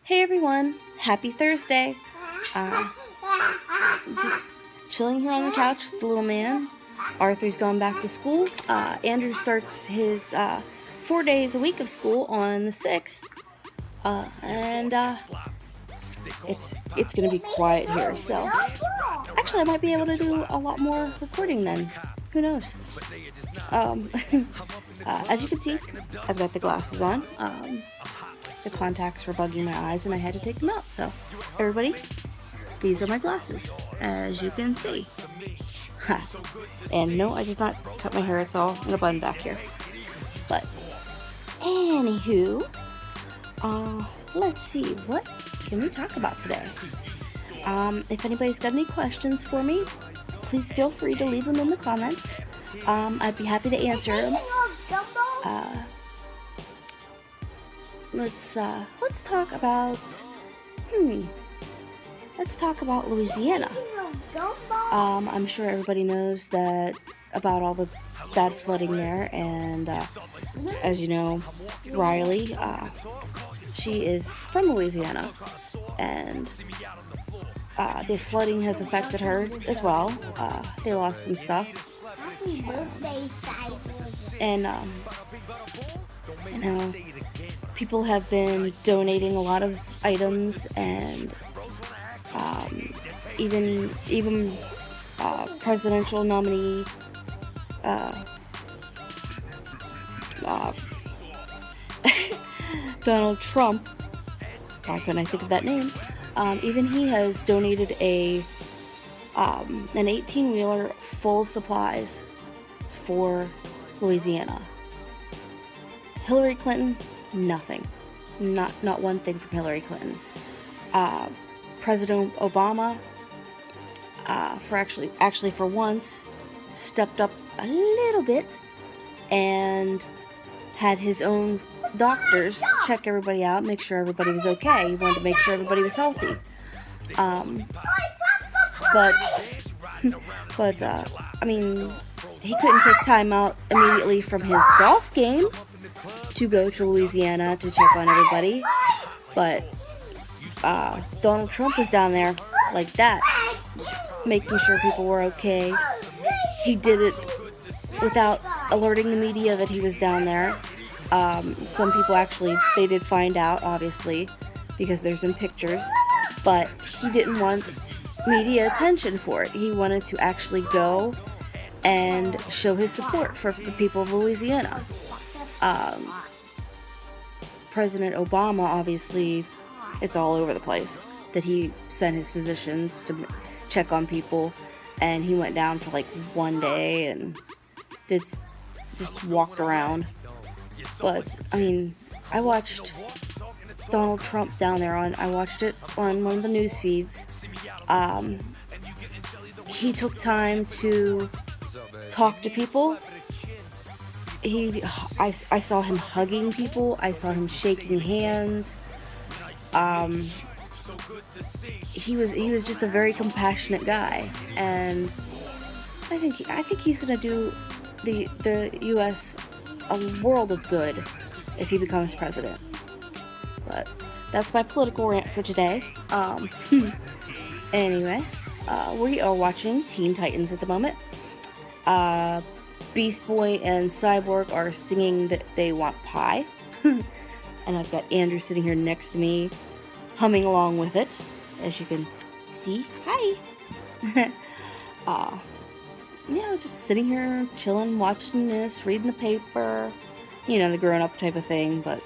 Hey everyone, happy Thursday. Uh, just chilling here on the couch with the little man. Arthur's gone back to school. Andrew starts his 4 days a week of school on the 6th. And it's gonna be quiet here, so actually I might be able to do a lot more recording then. Who knows? Um, as you can see, I've got the glasses on. The contacts were bugging my eyes and I had to take them out. So, everybody, these are my glasses, as you can see. And no, I did not cut my hair. It's all in a bun back here. But, anywho, let's see, what can we talk about today? If anybody's got any questions for me, please feel free to leave them in the comments. I'd be happy to answer them. Let's talk about, let's talk about Louisiana. I'm sure everybody knows that about all the bad flooding there, and as you know, Riley, she is from Louisiana, and the flooding has affected her as well. They lost some stuff, and you know, people have been donating a lot of items, and even presidential nominee Donald Trump, why couldn't I think of that name? Even he has donated an 18-wheeler full of supplies for Louisiana. Hillary Clinton, nothing. Not one thing from Hillary Clinton. President Obama, for once, stepped up a little bit and had his own doctors check everybody out, make sure everybody was okay. He wanted to make sure everybody was healthy. But I mean, he couldn't take time out immediately from his golf game to go to Louisiana to check on everybody. But Donald Trump was down there like that, making sure people were okay. He did it without alerting the media that he was down there. Some people actually, they did find out, obviously, because there's been pictures, but he didn't want media attention for it. He wanted to actually go and show his support for the people of Louisiana. President Obama, obviously, it's all over the place that he sent his physicians to check on people, and he went down for like one day and just walked around. But I mean, I watched Donald Trump down there I watched it on one of the news feeds. He took time to talk to people. I saw him hugging people. I saw him shaking hands. He was just a very compassionate guy, and I think he's gonna do the U.S. a world of good if he becomes president. But that's my political rant for today. Anyway, we are watching Teen Titans at the moment. Beast Boy and Cyborg are singing that they want pie. And I've got Andrew sitting here next to me, humming along with it, as you can see. Hi! Just sitting here, chilling, watching this, reading the paper. You know, the grown-up type of thing, but...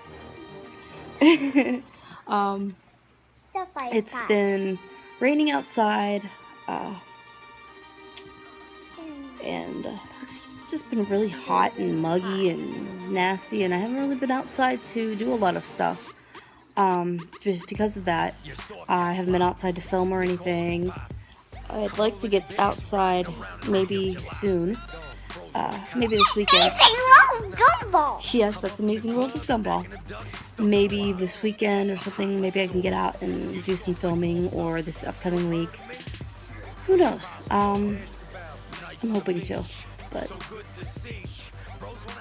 it's been raining outside, and it's just been really hot and muggy and nasty, and I haven't really been outside to do a lot of stuff. Just because of that, I haven't been outside to film or anything. I'd like to get outside maybe soon. Maybe this weekend. Yes, that's Amazing World of Gumball. Maybe this weekend or something, maybe I can get out and do some filming, or this upcoming week. Who knows? I'm hoping to, but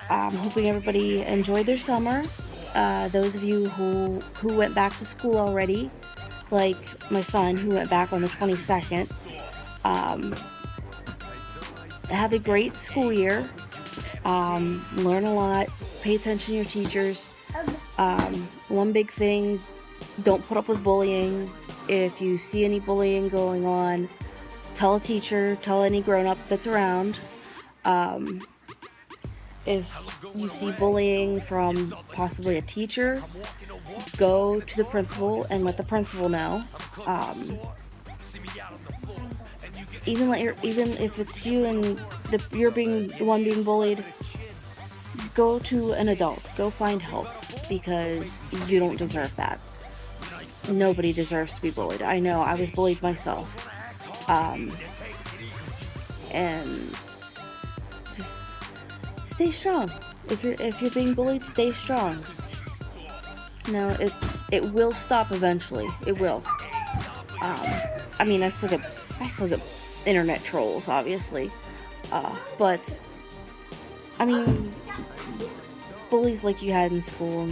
I'm hoping everybody enjoyed their summer. those of you who went back to school already, like my son who went back on the 22nd, have a great school year. Learn a lot, pay attention to your teachers. One big thing, don't put up with bullying. If you see any bullying going on, tell a teacher, tell any grown-up that's around. If you see bullying from possibly a teacher, go to the principal and let the principal know. Even if it's you and you're being the one being bullied, go to an adult. Go find help, because you don't deserve that. Nobody deserves to be bullied. I know, I was bullied myself. And just stay strong. If you're being bullied, stay strong. No, it will stop eventually. It will. I mean, I still get internet trolls, obviously. But I mean, bullies like you had in school,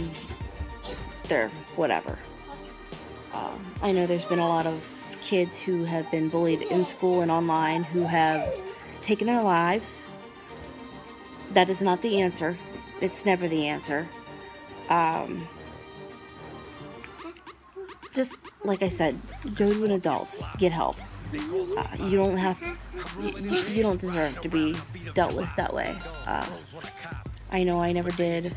they're whatever. I know there's been a lot of kids who have been bullied in school and online who have taken their lives. That is not the answer. It's never the answer. Just like I said, go to an adult. Get help. You don't have to. You don't deserve to be dealt with that way. I know I never did,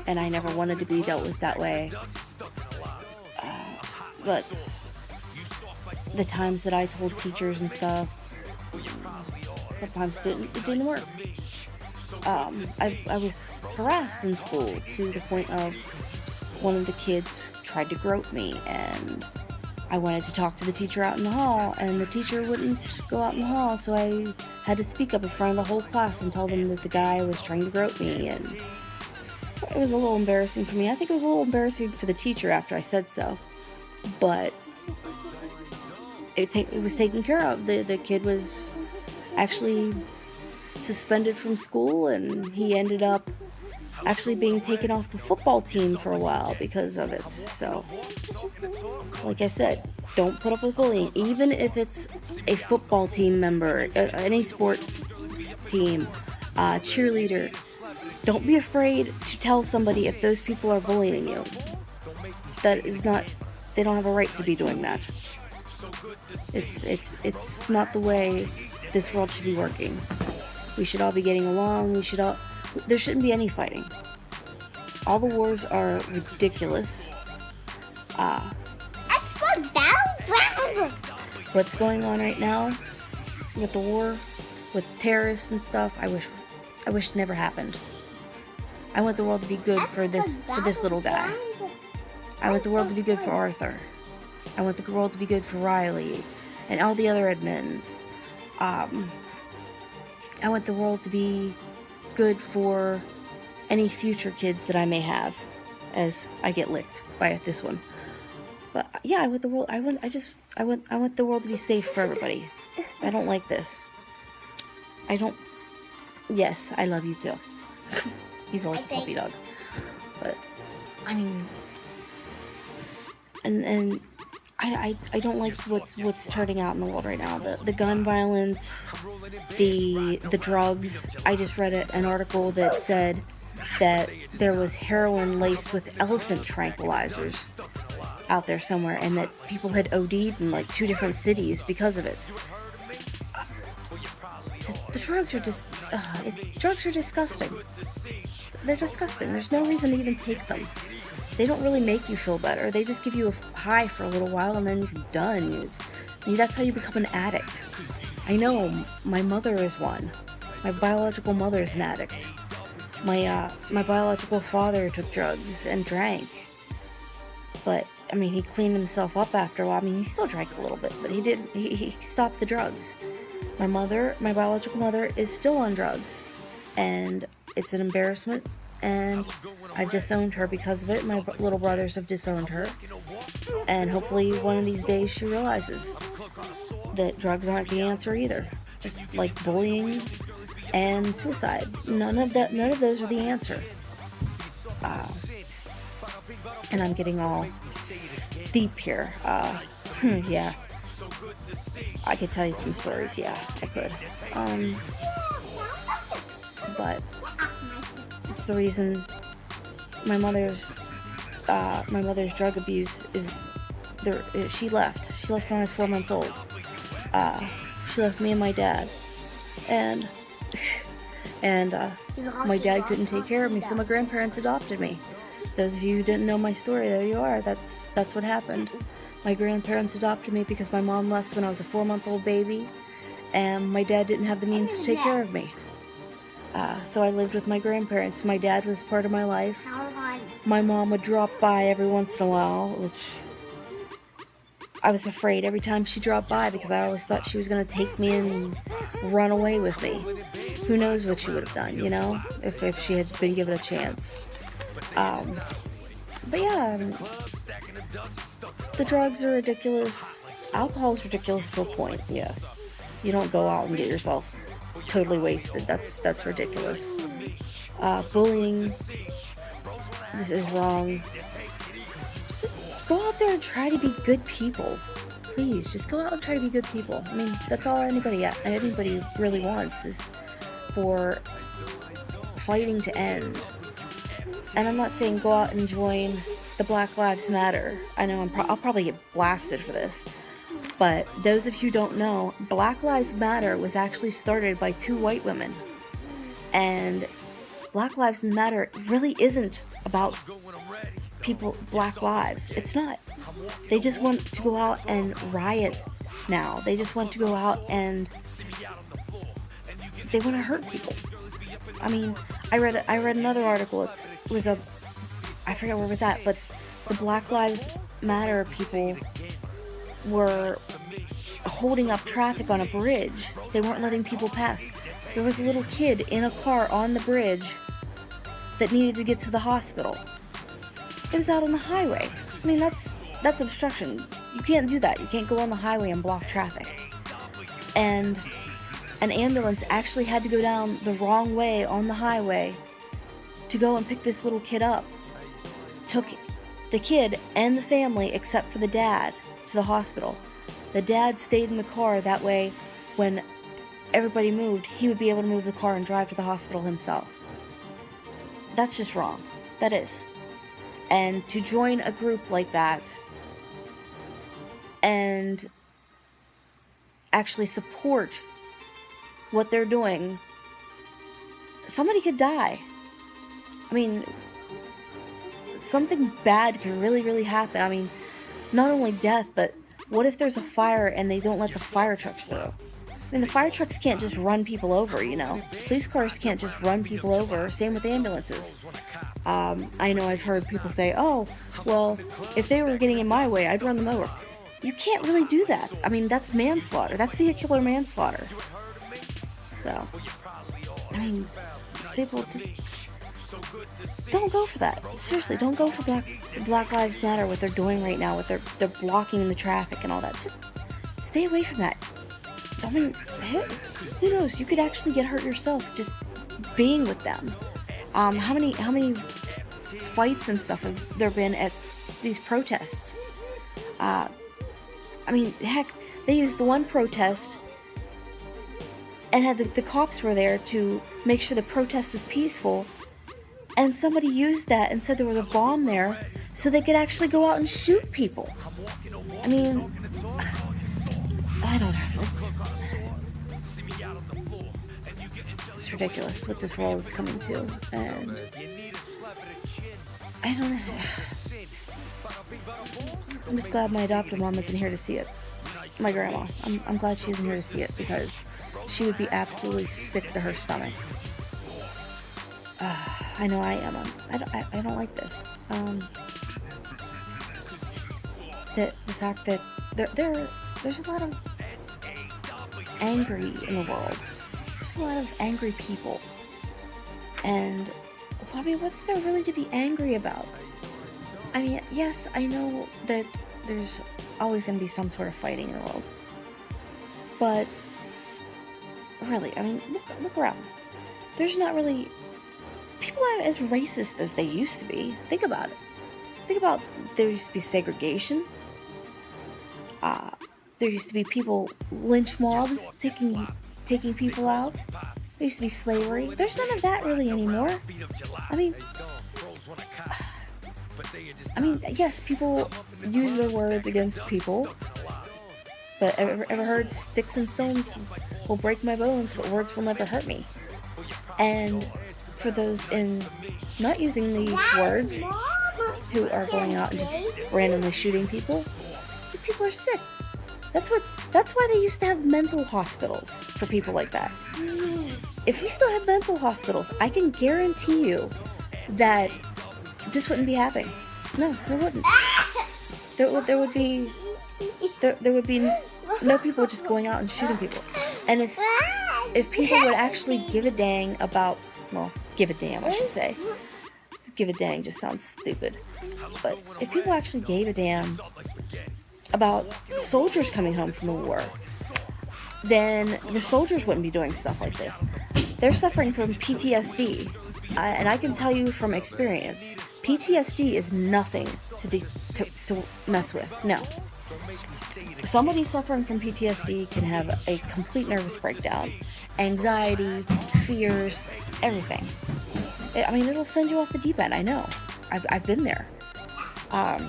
and I never wanted to be dealt with that way. But the times that I told teachers and stuff, sometimes it didn't work. I was harassed in school to the point of one of the kids tried to grope me, and I wanted to talk to the teacher out in the hall, and the teacher wouldn't go out in the hall, so I had to speak up in front of the whole class and tell them that the guy was trying to grope me, and it was a little embarrassing for me. I think it was a little embarrassing for the teacher after I said so, but it was taken care of. The kid was actually suspended from school, and he ended up actually being taken off the football team for a while because of it. So, like I said, don't put up with bullying, even if it's a football team member, any sport team, cheerleader. Don't be afraid to tell somebody if those people are bullying you. That is not, they don't have a right to be doing that. It's not the way this world should be working. We should all be getting along. There shouldn't be any fighting. All the wars are ridiculous. What's going on right now with the war, with terrorists and stuff, I wish it never happened. I want the world to be good for this little guy. I want the world to be good for Arthur. I want the world to be good for Riley and all the other admins. I want the world to be good for any future kids that I may have as I get licked by this one. But yeah, I want the world to be safe for everybody. I don't like this. Yes, I love you too. He's like a puppy dog. But I mean, and I don't like what's turning out in the world right now. The gun violence, the drugs. I just read an article that said that there was heroin laced with elephant tranquilizers out there somewhere, and that people had OD'd in like 2 different cities because of it. The drugs are just drugs are disgusting. They're disgusting. There's no reason to even take them. They don't really make you feel better. They just give you a high for a little while, and then you're done. That's how you become an addict. I know, my mother is one. My biological mother is an addict. My biological father took drugs and drank. But, I mean, he cleaned himself up after a while. I mean, he still drank a little bit, but he stopped the drugs. My biological mother, is still on drugs. And it's an embarrassment. And I've disowned her because of it. My little brothers have disowned her. And hopefully one of these days she realizes that drugs aren't the answer either. Just like bullying and suicide. None of those are the answer. and I'm getting all deep here. Yeah, I could tell you some stories. Yeah, I could. But it's the reason my mother's drug abuse is there. She left. She left when I was 4 months old. She left me and my dad, and and my dad couldn't take care of me, so my grandparents adopted me. Those of you who didn't know my story, there you are. That's what happened. My grandparents adopted me because my mom left when I was a 4-month-old baby, and my dad didn't have the means to take care of me. So I lived with my grandparents. My dad was part of my life. My mom would drop by every once in a while, which I was afraid every time she dropped by because I always thought she was going to take me and run away with me. Who knows what she would have done, you know, if she had been given a chance. But yeah, the drugs are ridiculous. Alcohol's ridiculous to a point, yes. You don't go out and get yourself totally wasted. That's ridiculous. Bullying this is wrong. Just go out there and try to be good people. Please, just go out and try to be good people. I mean, that's all anybody really wants is for fighting to end. And I'm not saying go out and join the Black Lives Matter. I know I'll probably get blasted for this. But those of you who don't know, Black Lives Matter was actually started by 2 white women. And Black Lives Matter really isn't about Black lives. It's not. They just want to go out and riot now. They just want to go out and they want to hurt people. I mean, I read another article. I forget where it was at, but the Black Lives Matter people were holding up traffic on a bridge. They weren't letting people pass. There was a little kid in a car on the bridge that needed to get to the hospital. It was out on the highway. I mean, that's obstruction. You can't do that. You can't go on the highway and block traffic. And an ambulance actually had to go down the wrong way on the highway to go and pick this little kid up. Took the kid and the family, except for the dad, to the hospital. The dad stayed in the car. That way, when everybody moved, he would be able to move the car and drive to the hospital himself. That's just wrong. That is. And to join a group like that and actually support what they're doing, somebody could die. I mean, something bad can really, really happen. I mean, not only death, but what if there's a fire and they don't let the fire trucks through? I mean, the fire trucks can't just run people over, you know? Police cars can't just run people over. Same with ambulances. I know I've heard people say, oh, well, if they were getting in my way, I'd run them over. You can't really do that. I mean, that's manslaughter. That's vehicular manslaughter. So, I mean, people just don't go for that. Seriously, don't go for Black Lives Matter, what they're doing right now, what they're blocking the traffic and all that. Just stay away from that. I mean, who knows? You could actually get hurt yourself just being with them. How many fights and stuff have there been at these protests? I mean, heck, they used the one protest and had the cops were there to make sure the protest was peaceful, and somebody used that and said there was a bomb there so they could actually go out and shoot people. I mean, I don't know. It's ridiculous what this world is coming to, and I don't know. I'm just glad my adopted mom isn't here to see it. My grandma. I'm glad she isn't here to see it because she would be absolutely sick to her stomach. I know I am. I don't like this. The fact that there's a lot of angry in the world. There's a lot of angry people. And, I mean, what's there really to be angry about? I mean, yes, I know that there's always going to be some sort of fighting in the world. But, really, I mean, look around. There's not really... People aren't as racist as they used to be. Think about it. think about, there used to be segregation. There used to be people, lynch mobs taking people out. There used to be slavery. There's none of that really anymore. I mean, yes, people use their words against people. But ever heard sticks and stones will break my bones, but words will never hurt me? And for those in not using the words, who are going out and just randomly shooting people, people are sick. That's why they used to have mental hospitals for people like that. If we still had mental hospitals, I can guarantee you that this wouldn't be happening. No, it wouldn't. There would be no people just going out and shooting people. And if people would actually give a dang about, well, give a damn, I should say. Give a dang just sounds stupid. But if people actually gave a damn about soldiers coming home from the war, then the soldiers wouldn't be doing stuff like this. They're suffering from PTSD. And I can tell you from experience, PTSD is nothing to mess with. No. Somebody suffering from PTSD can have a complete nervous breakdown, anxiety, fears, everything. I mean, it'll send you off the deep end. I know. I've been there. But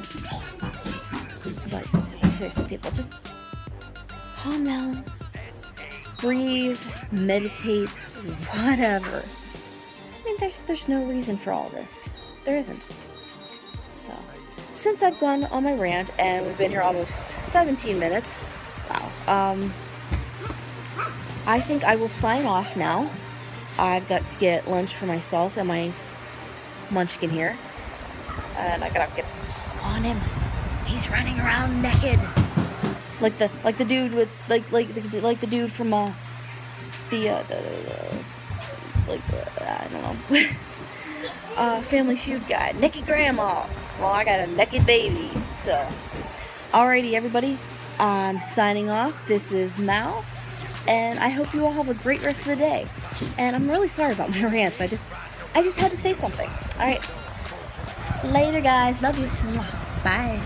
seriously, people, just calm down, breathe, meditate, whatever. I mean, there's no reason for all this. There isn't. So, since I've gone on my rant, and we've been here almost 17 minutes, wow, I think I will sign off now. I've got to get lunch for myself and my munchkin here, and I gotta get on him. He's running around naked, like the dude with like the dude from I don't know, Family Feud guy, naked grandma. Well, I got a naked baby. So, alrighty, everybody. I'm signing off. This is Mal, and I hope you all have a great rest of the day. And I'm really sorry about my rants. I just had to say something. All right. Later, guys. Love you. Bye.